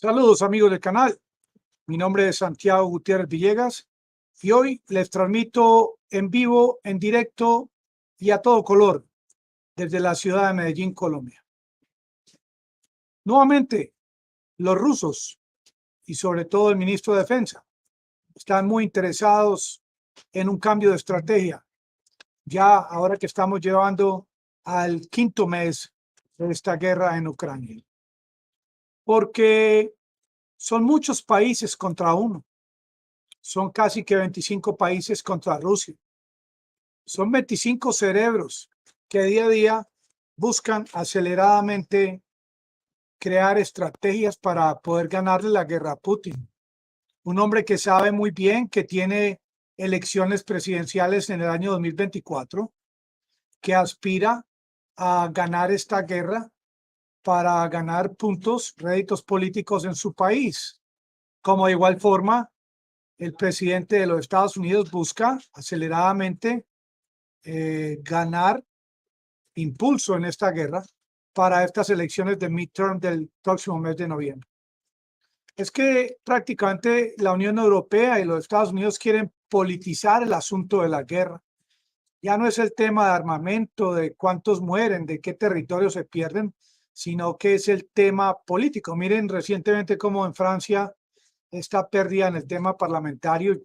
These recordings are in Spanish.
Saludos amigos del canal, mi nombre es Santiago Gutiérrez Villegas y hoy les transmito en vivo, en directo y a todo color desde la ciudad de Medellín, Colombia. Nuevamente, los rusos y sobre todo el ministro de Defensa están muy interesados en un cambio de estrategia, ya ahora que estamos llevando al quinto mes de esta guerra en Ucrania, porque son muchos países contra uno. Son casi que 25 países contra Rusia. Son 25 cerebros que día a día buscan aceleradamente crear estrategias para poder ganarle la guerra a Putin. Un hombre que sabe muy bien que tiene elecciones presidenciales en el año 2024, que aspira a ganar esta guerra para ganar puntos, réditos políticos en su país. Como de igual forma, el presidente de los Estados Unidos busca aceleradamente ganar impulso en esta guerra para estas elecciones de midterm del próximo mes de noviembre. Es que prácticamente la Unión Europea y los Estados Unidos quieren politizar el asunto de la guerra. Ya no es el tema de armamento, de cuántos mueren, de qué territorios se pierden, sino que es el tema político. Miren recientemente cómo en Francia esta pérdida en el tema parlamentario y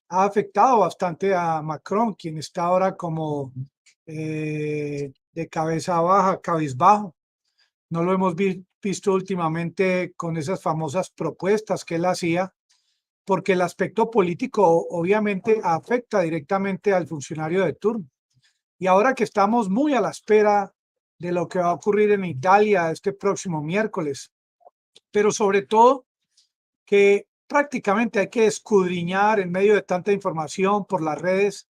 ha afectado bastante a Macron, quien está ahora como de cabeza baja, cabizbajo. No lo hemos visto últimamente con esas famosas propuestas que él hacía, porque el aspecto político obviamente afecta directamente al funcionario de turno. Y ahora que estamos muy a la espera de lo que va a ocurrir en Italia este próximo miércoles, pero sobre todo que prácticamente hay que escudriñar en medio de tanta información por las redes,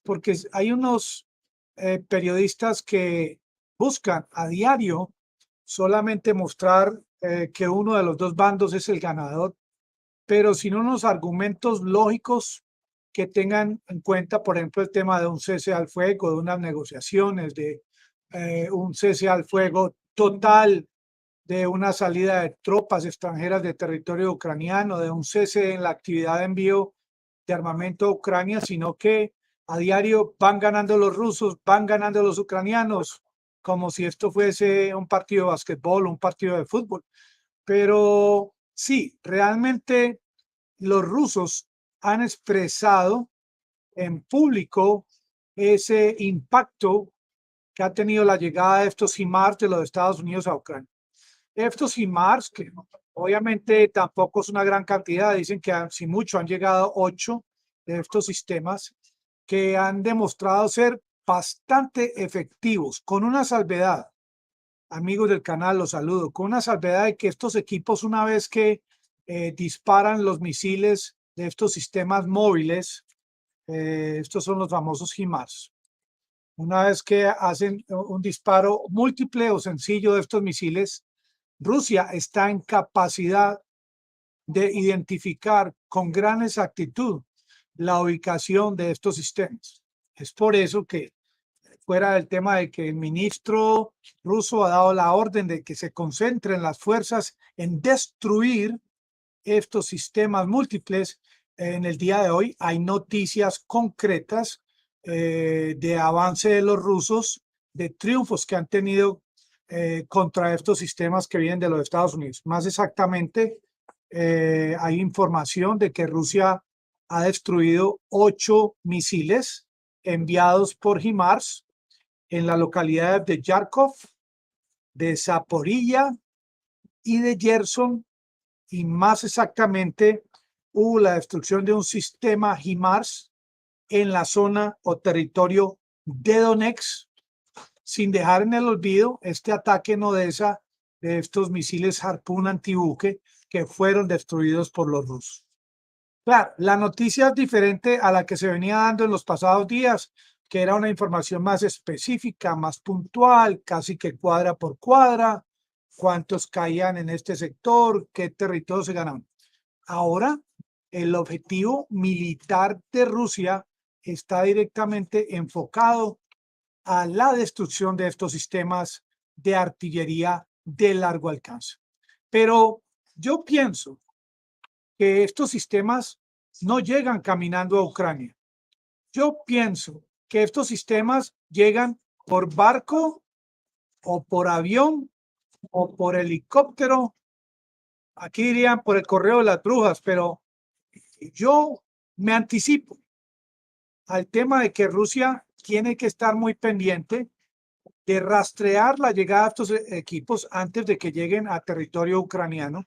porque hay unos periodistas que buscan a diario solamente mostrar que uno de los dos bandos es el ganador, pero sin unos argumentos lógicos que tengan en cuenta, por ejemplo, el tema de un cese al fuego, de unas negociaciones, de un cese al fuego total, de una salida de tropas extranjeras de territorio ucraniano, de un cese en la actividad de envío de armamento a Ucrania, sino que a diario van ganando los rusos, van ganando los ucranianos, como si esto fuese un partido de básquetbol, un partido de fútbol. Pero sí, realmente los rusos han expresado en público ese impacto que ha tenido la llegada de estos HIMARS de los Estados Unidos a Ucrania. Estos HIMARS, que obviamente tampoco es una gran cantidad, dicen que si mucho han llegado 8 de estos sistemas que han demostrado ser bastante efectivos, con una salvedad. Amigos del canal, los saludo, con una salvedad de que estos equipos, una vez que disparan los misiles de estos sistemas móviles, estos son los famosos HIMARS, una vez que hacen un disparo múltiple o sencillo de estos misiles, Rusia está en capacidad de identificar con gran exactitud la ubicación de estos sistemas. Es por eso que, fuera del tema de que el ministro ruso ha dado la orden de que se concentren las fuerzas en destruir estos sistemas múltiples, en el día de hoy hay noticias concretas de avance de los rusos, de triunfos que han tenido contra estos sistemas que vienen de los Estados Unidos. Más exactamente, hay información de que Rusia ha destruido 8 misiles enviados por HIMARS en la localidad de Yarkov, de Zaporilla y de Gerson, y más exactamente hubo la destrucción de un sistema HIMARS en la zona o territorio de Donetsk, sin dejar en el olvido este ataque en Odessa de estos misiles Harpoon antibuque que fueron destruidos por los rusos. Claro, la noticia es diferente a la que se venía dando en los pasados días, que era una información más específica, más puntual, casi que cuadra por cuadra, cuántos caían en este sector, qué territorios se ganaban. Ahora, el objetivo militar de Rusia está directamente enfocado a la destrucción de estos sistemas de artillería de largo alcance. Pero Yo pienso que estos sistemas no llegan caminando a Ucrania. Yo pienso que estos sistemas llegan por barco o por avión o por helicóptero. Aquí dirían por el correo de las brujas, pero yo me anticipo al tema de que Rusia tiene que estar muy pendiente de rastrear la llegada de estos equipos antes de que lleguen a territorio ucraniano,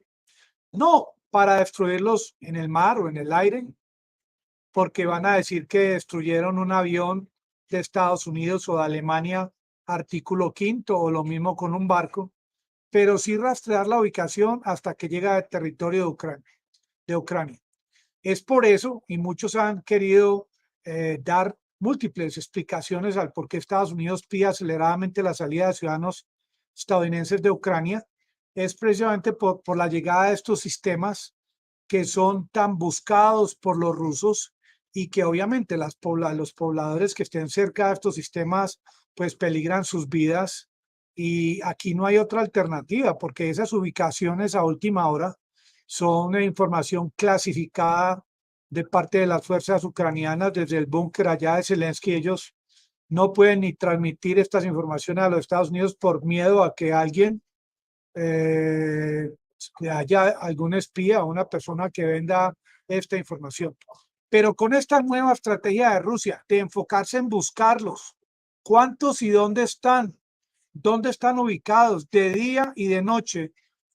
no para destruirlos en el mar o en el aire, porque van a decir que destruyeron un avión de Estados Unidos o de Alemania, artículo quinto, o lo mismo con un barco, pero sí rastrear la ubicación hasta que llega al territorio de Ucrania. Es por eso, y muchos han querido dar múltiples explicaciones al por qué Estados Unidos pide aceleradamente la salida de ciudadanos estadounidenses de Ucrania, es precisamente por la llegada de estos sistemas que son tan buscados por los rusos y que obviamente los pobladores que estén cerca de estos sistemas pues peligran sus vidas, y aquí no hay otra alternativa porque esas ubicaciones a última hora son información clasificada de parte de las fuerzas ucranianas desde el búnker allá de Zelensky. Ellos no pueden ni transmitir estas informaciones a los Estados Unidos por miedo a que alguien, que haya algún espía o una persona que venda esta información. Pero con esta nueva estrategia de Rusia de enfocarse en buscarlos, cuántos y dónde están ubicados de día y de noche,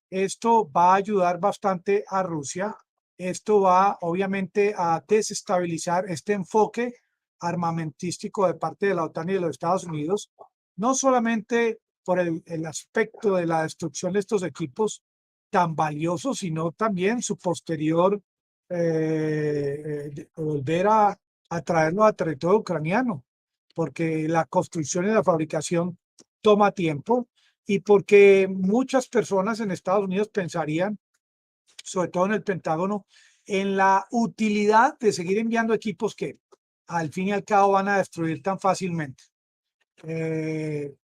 esto va a ayudar bastante a Rusia. Esto va obviamente a desestabilizar este enfoque armamentístico de parte de la OTAN y de los Estados Unidos, no solamente por el aspecto de la destrucción de estos equipos tan valiosos, sino también su posterior volver a traerlo a territorio ucraniano, porque la construcción y la fabricación toma tiempo, y porque muchas personas en Estados Unidos pensarían, sobre todo en el Pentágono, en la utilidad de seguir enviando equipos que al fin y al cabo van a destruir tan fácilmente.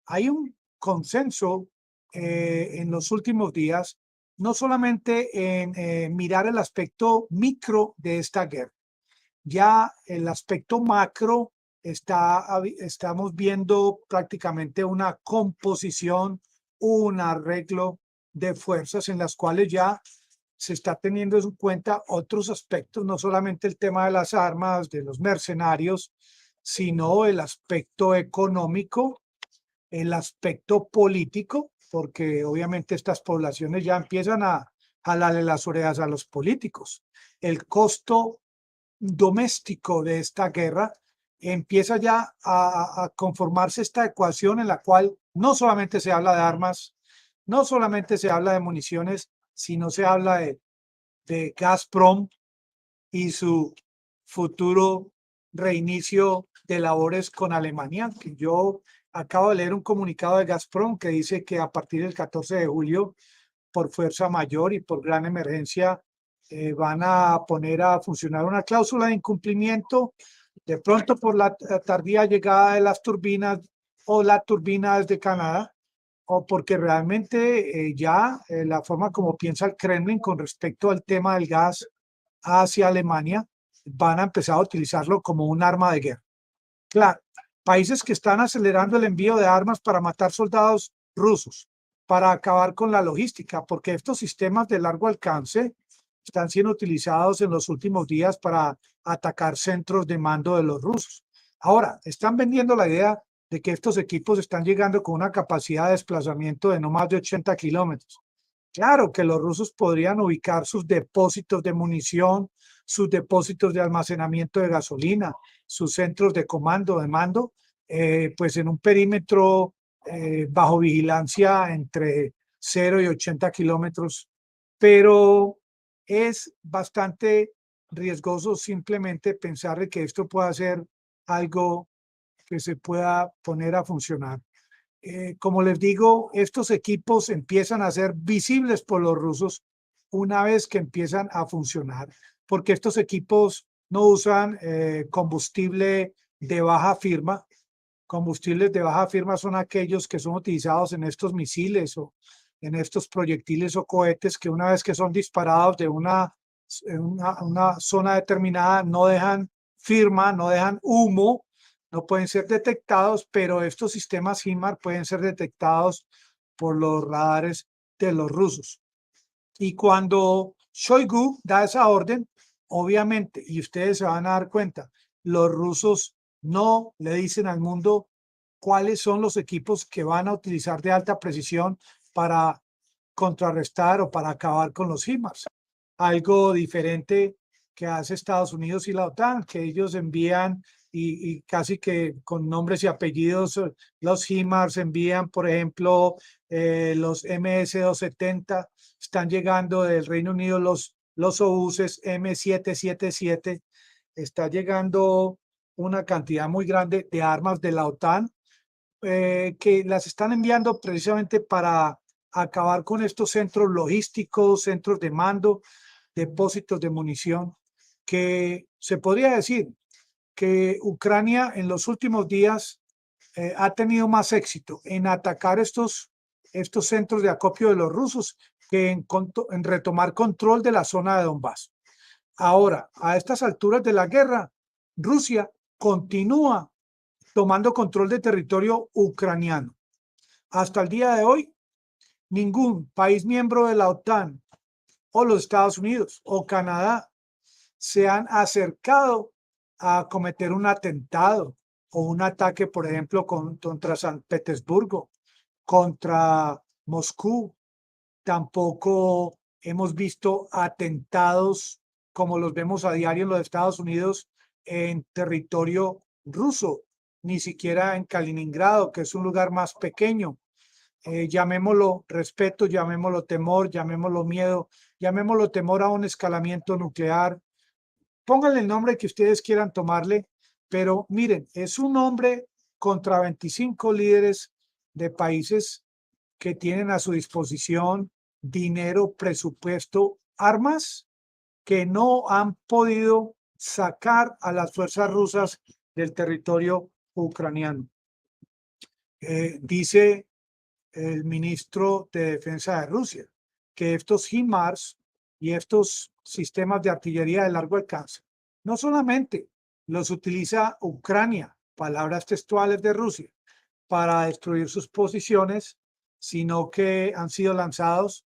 Hay un consenso en los últimos días, no solamente en mirar el aspecto micro de esta guerra, ya el aspecto macro estamos viendo prácticamente una composición, un arreglo de fuerzas en las cuales ya se está teniendo en cuenta otros aspectos, no solamente el tema de las armas, de los mercenarios, sino el aspecto económico, el aspecto político, porque obviamente estas poblaciones ya empiezan a jalarle las orejas a los políticos. El costo doméstico de esta guerra empieza ya a conformarse esta ecuación en la cual no solamente se habla de armas, no solamente se habla de municiones, sino se habla de Gazprom y su futuro reinicio de labores con Alemania, que yo acabo de leer un comunicado de Gazprom que dice que a partir del 14 de julio, por fuerza mayor y por gran emergencia, van a poner a funcionar una cláusula de incumplimiento, de pronto por la tardía llegada de las turbinas o la turbina desde Canadá, o porque realmente la forma como piensa el Kremlin con respecto al tema del gas hacia Alemania, van a empezar a utilizarlo como un arma de guerra. Claro, países que están acelerando el envío de armas para matar soldados rusos, para acabar con la logística, porque estos sistemas de largo alcance están siendo utilizados en los últimos días para atacar centros de mando de los rusos. Ahora, están vendiendo la idea de que estos equipos están llegando con una capacidad de desplazamiento de no más de 80 kilómetros. Claro que los rusos podrían ubicar sus depósitos de munición, sus depósitos de almacenamiento de gasolina, sus centros de comando, de mando, pues en un perímetro bajo vigilancia entre 0 y 80 kilómetros, pero es bastante riesgoso simplemente pensar de que esto pueda ser algo que se pueda poner a funcionar. Como les digo, estos equipos empiezan a ser visibles por los rusos una vez que empiezan a funcionar, porque estos equipos no usan combustible de baja firma. Combustibles de baja firma son aquellos que son utilizados en estos misiles o en estos proyectiles o cohetes que una vez que son disparados de una zona determinada no dejan firma, no dejan humo, no pueden ser detectados, pero estos sistemas HIMARS pueden ser detectados por los radares de los rusos. Y cuando Shoigu da esa orden, obviamente, y ustedes se van a dar cuenta, los rusos no le dicen al mundo cuáles son los equipos que van a utilizar de alta precisión para contrarrestar o para acabar con los HIMARS. Algo diferente que hace Estados Unidos y la OTAN, que ellos envían y casi que con nombres y apellidos, los HIMARS envían, por ejemplo, los MS-270, están llegando del Reino Unido los obuses M777, está llegando una cantidad muy grande de armas de la OTAN que las están enviando precisamente para acabar con estos centros logísticos, centros de mando, depósitos de munición, que se podría decir que Ucrania en los últimos días ha tenido más éxito en atacar estos centros de acopio de los rusos que en retomar control de la zona de Donbass. Ahora, a estas alturas de la guerra, Rusia continúa tomando control de territorio ucraniano. Hasta el día de hoy, ningún país miembro de la OTAN o los Estados Unidos o Canadá se han acercado a cometer un atentado o un ataque, por ejemplo, contra San Petersburgo, contra Moscú. Tampoco hemos visto atentados como los vemos a diario en los Estados Unidos en territorio ruso, ni siquiera en Kaliningrado, que es un lugar más pequeño. Llamémoslo respeto, llamémoslo temor, llamémoslo miedo, llamémoslo temor a un escalamiento nuclear. Pónganle el nombre que ustedes quieran tomarle, pero miren, es un hombre contra 25 líderes de países que tienen a su disposición dinero, presupuesto, armas que no han podido sacar a las fuerzas rusas del territorio ucraniano. Dice el ministro de Defensa de Rusia que estos HIMARS y estos sistemas de artillería de largo alcance no solamente los utiliza Ucrania, palabras textuales de Rusia, para destruir sus posiciones, sino que han sido lanzados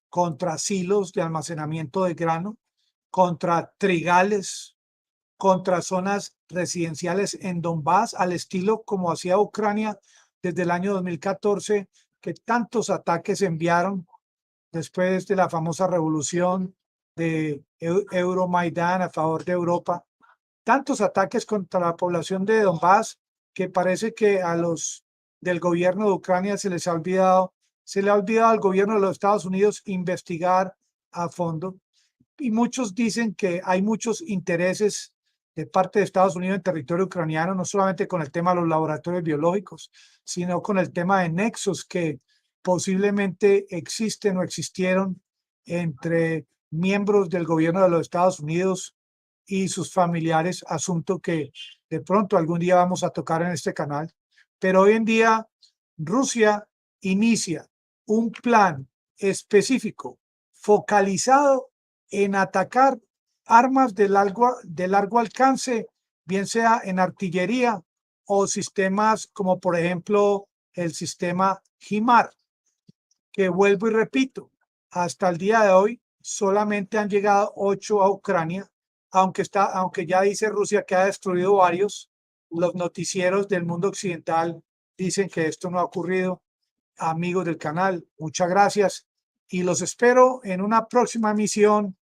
contra silos de almacenamiento de grano, contra trigales, contra zonas residenciales en Donbass, al estilo como hacía Ucrania desde el año 2014, que tantos ataques enviaron después de la famosa revolución de Euromaidán a favor de Europa. Tantos ataques contra la población de Donbass que parece que a los del gobierno de Ucrania se le ha olvidado al gobierno de los Estados Unidos investigar a fondo. Y muchos dicen que hay muchos intereses de parte de Estados Unidos en territorio ucraniano, no solamente con el tema de los laboratorios biológicos, sino con el tema de nexos que posiblemente existen o existieron entre miembros del gobierno de los Estados Unidos y sus familiares, asunto que de pronto algún día vamos a tocar en este canal. Pero hoy en día Rusia inicia un plan específico, focalizado en atacar armas de largo alcance, bien sea en artillería o sistemas como por ejemplo el sistema HIMAR, que vuelvo y repito, hasta el día de hoy solamente han llegado 8 a Ucrania, aunque ya dice Rusia que ha destruido varios. Los noticieros del mundo occidental dicen que esto no ha ocurrido. Amigos del canal, muchas gracias y los espero en una próxima emisión